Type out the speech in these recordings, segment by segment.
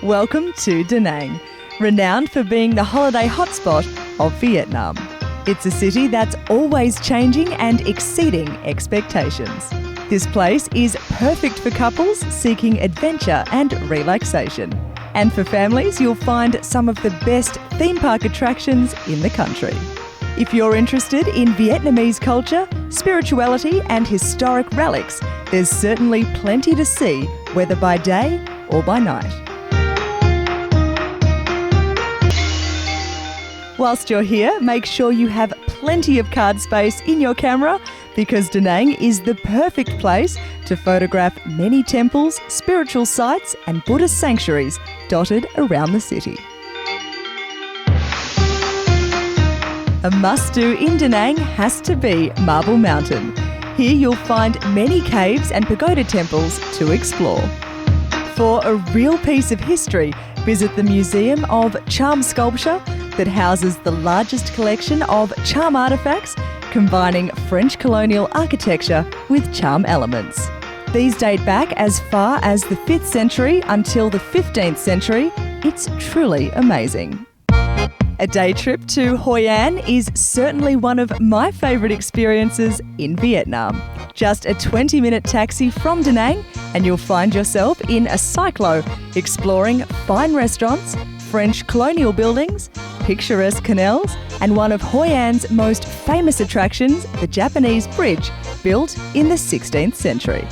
Welcome to DANANG, renowned for being the holiday hotspot of Vietnam. It's a city that's always changing and exceeding expectations. This place is perfect for couples seeking adventure and relaxation. And for families, you'll find some of the best theme park attractions in the country. If you're interested in Vietnamese culture, spirituality and historic relics, there's certainly plenty to see, whether by day or by night. Whilst you're here, make sure you have plenty of card space in your camera because Da Nang is the perfect place to photograph many temples, spiritual sites and Buddhist sanctuaries dotted around the city. A must-do in Da Nang has to be Marble Mountain. Here you'll find many caves and pagoda temples to explore. For a real piece of history, visit the Museum of Charm Sculpture that houses the largest collection of charm artefacts combining French colonial architecture with charm elements. These date back as far as the 5th century until the 15th century. It's truly amazing. A day trip to Hoi An is certainly one of my favourite experiences in Vietnam. Just a 20-minute taxi from Da Nang and you'll find yourself in a cyclo, exploring fine restaurants, French colonial buildings, picturesque canals, and one of Hoi An's most famous attractions, the Japanese bridge, built in the 16th century.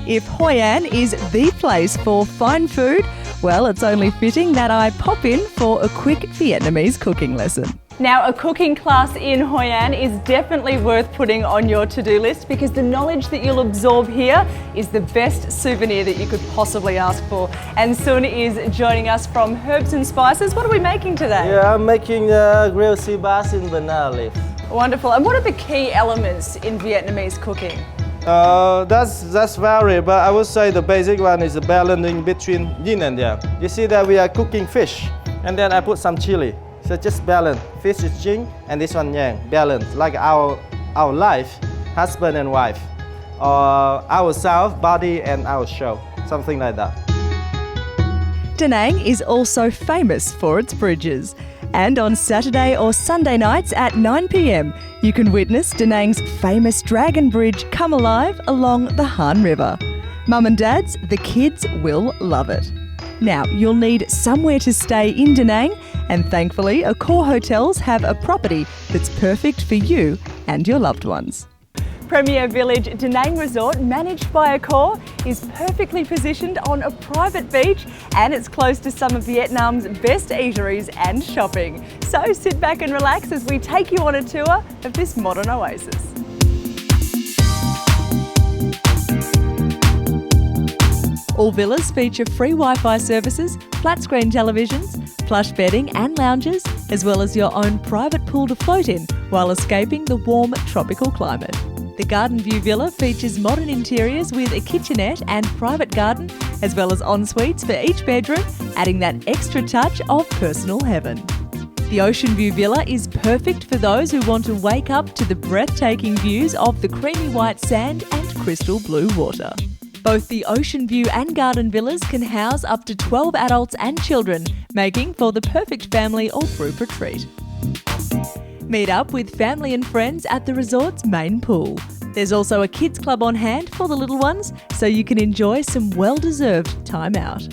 If Hoi An is the place for fine food, well, it's only fitting that I pop in for a quick Vietnamese cooking lesson. Now, a cooking class in Hoi An is definitely worth putting on your to-do list because the knowledge that you'll absorb here is the best souvenir that you could possibly ask for. And Sun is joining us from Herbs and Spices. What are we making today? Yeah, I'm making grilled sea bass in banana leaf. Wonderful. And what are the key elements in Vietnamese cooking? That's vary, but I would say the basic one is the balancing between yin and yang. You see that we are cooking fish, and then I put some chili. So just balance. Fish is yin, and this one yang. Balance, like our life, husband and wife, or ourself, body and our show, something like that. Da Nang is also famous for its bridges. And on Saturday or Sunday nights at 9 p.m, you can witness Da Nang's famous Dragon Bridge come alive along the Han River. Mum and dads, the kids will love it. Now, you'll need somewhere to stay in Da Nang, and thankfully, ACCOR hotels have a property that's perfect for you and your loved ones. Premier Village Da Nang Resort, managed by ACCOR, is perfectly positioned on a private beach and it's close to some of Vietnam's best eateries and shopping. So sit back and relax as we take you on a tour of this modern oasis. All villas feature free Wi-Fi services, flat-screen televisions, plush bedding and lounges, as well as your own private pool to float in while escaping the warm tropical climate. The Garden View Villa features modern interiors with a kitchenette and private garden, as well as en-suites for each bedroom, adding that extra touch of personal heaven. The Ocean View Villa is perfect for those who want to wake up to the breathtaking views of the creamy white sand and crystal blue water. Both the Ocean View and Garden Villas can house up to 12 adults and children, making for the perfect family or group retreat. Meet up with family and friends at the resort's main pool. There's also a kids club on hand for the little ones, so you can enjoy some well-deserved time out.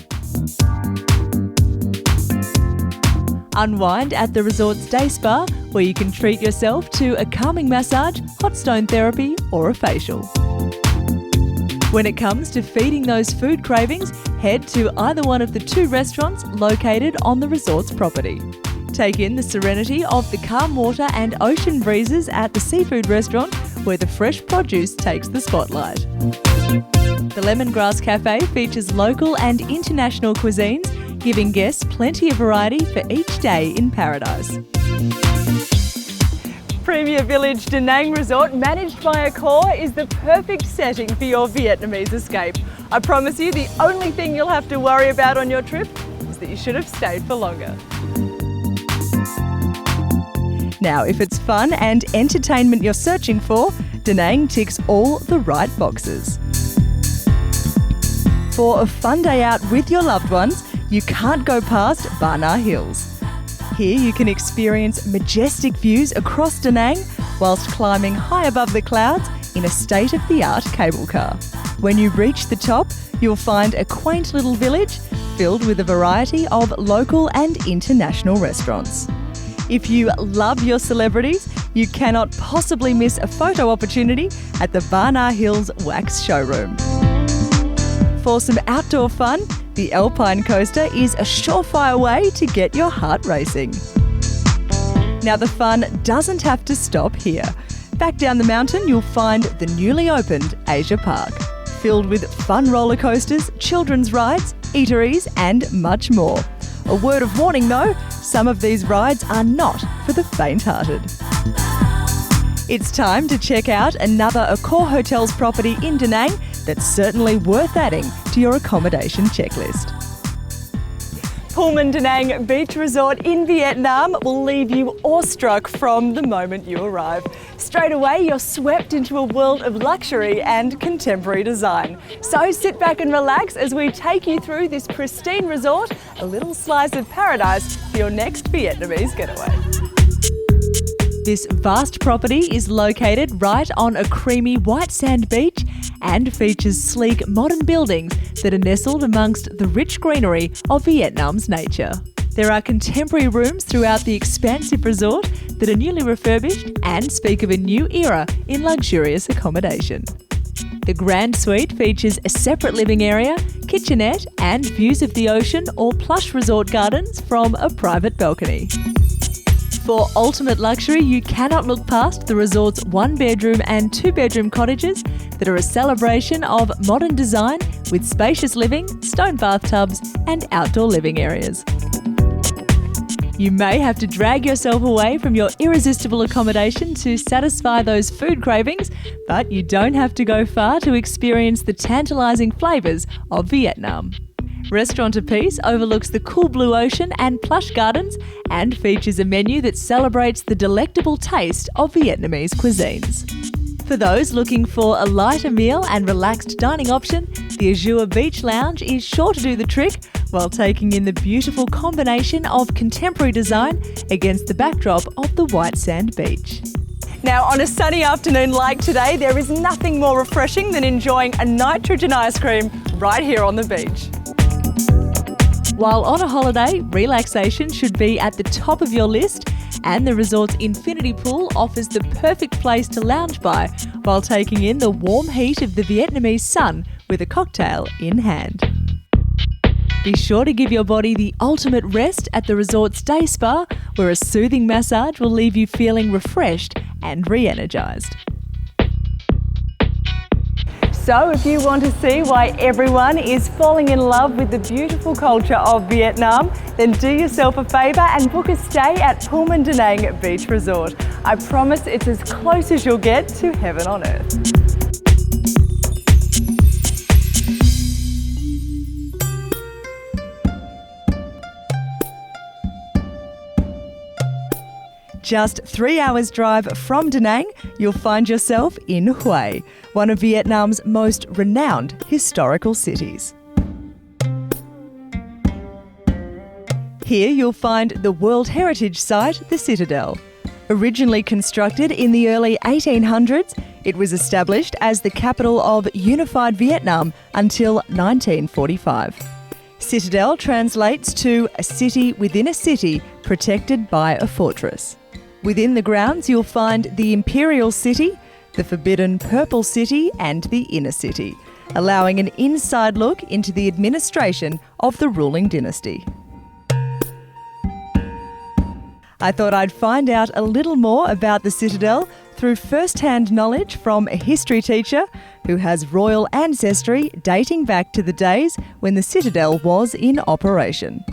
Unwind at the resort's day spa, where you can treat yourself to a calming massage, hot stone therapy or a facial. When it comes to feeding those food cravings, head to either one of the 2 restaurants located on the resort's property. Take in the serenity of the calm water and ocean breezes at the seafood restaurant, where the fresh produce takes the spotlight. The Lemongrass Cafe features local and international cuisines, giving guests plenty of variety for each day in paradise. Premier Village Da Nang Resort, managed by ACCOR, is the perfect setting for your Vietnamese escape. I promise you, the only thing you'll have to worry about on your trip is that you should have stayed for longer. Now, if it's fun and entertainment you're searching for, Da Nang ticks all the right boxes. For a fun day out with your loved ones, you can't go past Bana Hills. Here you can experience majestic views across Da Nang whilst climbing high above the clouds in a state-of-the-art cable car. When you reach the top, you'll find a quaint little village filled with a variety of local and international restaurants. If you love your celebrities, you cannot possibly miss a photo opportunity at the Bana Hills Wax Showroom. For some outdoor fun, the Alpine Coaster is a surefire way to get your heart racing. Now the fun doesn't have to stop here. Back down the mountain, you'll find the newly opened Asia Park, filled with fun roller coasters, children's rides, eateries and much more. A word of warning though, some of these rides are not for the faint-hearted. It's time to check out another ACCOR Hotels property in Da Nang that's certainly worth adding to your accommodation checklist. Pullman Da Nang Beach Resort in Vietnam will leave you awestruck from the moment you arrive. Straight away, you're swept into a world of luxury and contemporary design. So sit back and relax as we take you through this pristine resort, a little slice of paradise for your next Vietnamese getaway. This vast property is located right on a creamy white sand beach and features sleek modern buildings that are nestled amongst the rich greenery of Vietnam's nature. There are contemporary rooms throughout the expansive resort that are newly refurbished and speak of a new era in luxurious accommodation. The Grand Suite features a separate living area, kitchenette and views of the ocean or plush resort gardens from a private balcony. For ultimate luxury, you cannot look past the resort's 1-bedroom and 2-bedroom cottages that are a celebration of modern design with spacious living, stone bathtubs and outdoor living areas. You may have to drag yourself away from your irresistible accommodation to satisfy those food cravings, but you don't have to go far to experience the tantalising flavours of Vietnam. Restaurant Apiece overlooks the cool blue ocean and plush gardens and features a menu that celebrates the delectable taste of Vietnamese cuisines. For those looking for a lighter meal and relaxed dining option, the HUE Beach Lounge is sure to do the trick while taking in the beautiful combination of contemporary design against the backdrop of the white sand beach. Now, on a sunny afternoon like today, there is nothing more refreshing than enjoying a nitrogen ice cream right here on the beach. While on a holiday, relaxation should be at the top of your list, and the resort's infinity pool offers the perfect place to lounge by while taking in the warm heat of the Vietnamese sun with a cocktail in hand. Be sure to give your body the ultimate rest at the resort's day spa, where a soothing massage will leave you feeling refreshed and re-energised. So if you want to see why everyone is falling in love with the beautiful culture of Vietnam, then do yourself a favour and book a stay at Pullman Da Nang Beach Resort. I promise it's as close as you'll get to heaven on earth. Just 3 hours drive from Da Nang, you'll find yourself in Hue, one of Vietnam's most renowned historical cities. Here you'll find the World Heritage Site, the Citadel. Originally constructed in the early 1800s, it was established as the capital of unified Vietnam until 1945. Citadel translates to a city within a city protected by a fortress. Within the grounds you'll find the Imperial City, the Forbidden Purple City and the Inner City, allowing an inside look into the administration of the ruling dynasty. I thought I'd find out a little more about the Citadel through first-hand knowledge from a history teacher who has royal ancestry dating back to the days when the Citadel was in operation.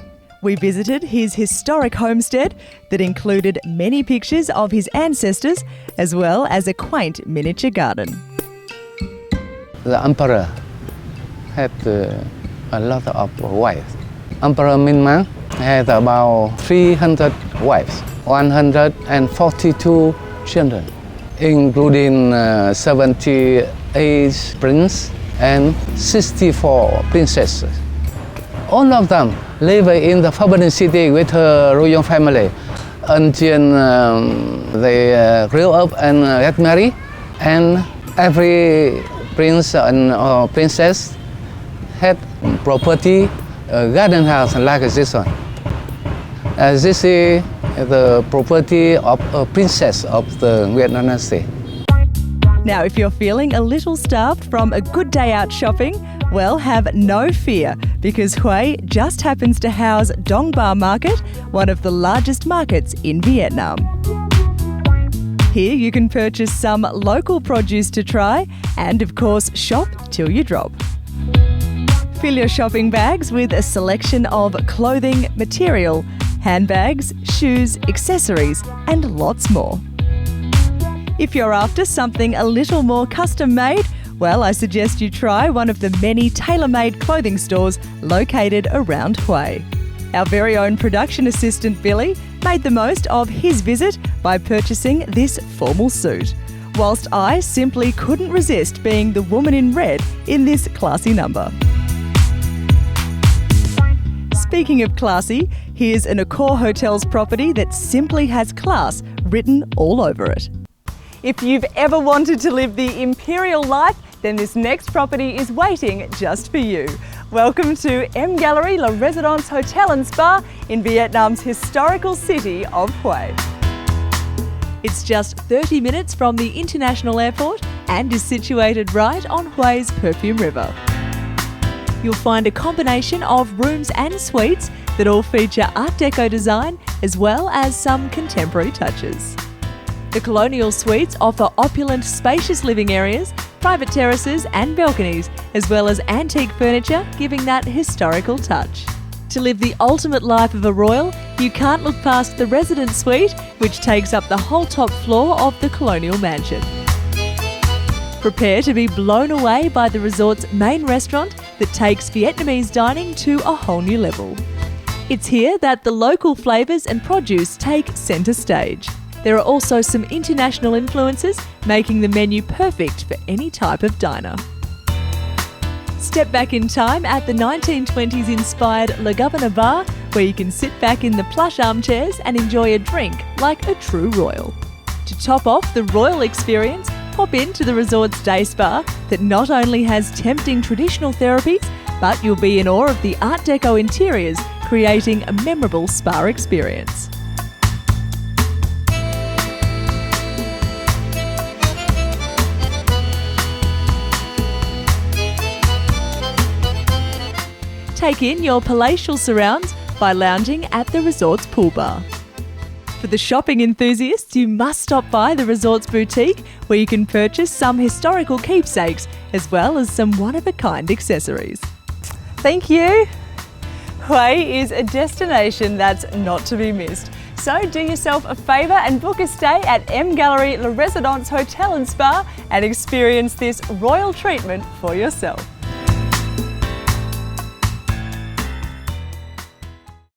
We visited his historic homestead that included many pictures of his ancestors as well as a quaint miniature garden. The emperor had a lot of wives. Emperor Minh Mang had about 300 wives, 142 children, including 78 princes and 64 princesses. All of them live in the forbidden city with her royal family until they grew up and get married. And every prince or princess had property, garden house like this one. This is the property of a princess of the Vietnam dynasty. Now, if you're feeling a little starved from a good day out shopping, well, have no fear, because Hue just happens to house Dong Ba Market, one of the largest markets in Vietnam. Here you can purchase some local produce to try and, of course, shop till you drop. Fill your shopping bags with a selection of clothing, material, handbags, shoes, accessories, and lots more. If you're after something a little more custom-made, well, I suggest you try one of the many tailor-made clothing stores located around Hue. Our very own production assistant, Billy, made the most of his visit by purchasing this formal suit, whilst I simply couldn't resist being the woman in red in this classy number. Speaking of classy, here's an ACCOR Hotels property that simply has class written all over it. If you've ever wanted to live the imperial life, then this next property is waiting just for you. Welcome to M Gallery La Residence Hotel and Spa in Vietnam's historical city of Hue. It's just 30 minutes from the international airport and is situated right on Hue's Perfume River. You'll find a combination of rooms and suites that all feature Art Deco design as well as some contemporary touches. The colonial suites offer opulent, spacious living areas, private terraces and balconies, as well as antique furniture, giving that historical touch. To live the ultimate life of a royal, you can't look past the residence suite, which takes up the whole top floor of the colonial mansion. Prepare to be blown away by the resort's main restaurant that takes Vietnamese dining to a whole new level. It's here that the local flavours and produce take centre stage. There are also some international influences, making the menu perfect for any type of diner. Step back in time at the 1920s inspired Le Governor Bar, where you can sit back in the plush armchairs and enjoy a drink like a true royal. To top off the royal experience, pop into the resort's day spa that not only has tempting traditional therapies, but you'll be in awe of the Art Deco interiors, creating a memorable spa experience. Take in your palatial surrounds by lounging at the resort's pool bar. For the shopping enthusiasts, you must stop by the resort's boutique, where you can purchase some historical keepsakes as well as some one-of-a-kind accessories. Thank you. Hue is a destination that's not to be missed. So do yourself a favour and book a stay at M Gallery La Residence Hotel and Spa and experience this royal treatment for yourself.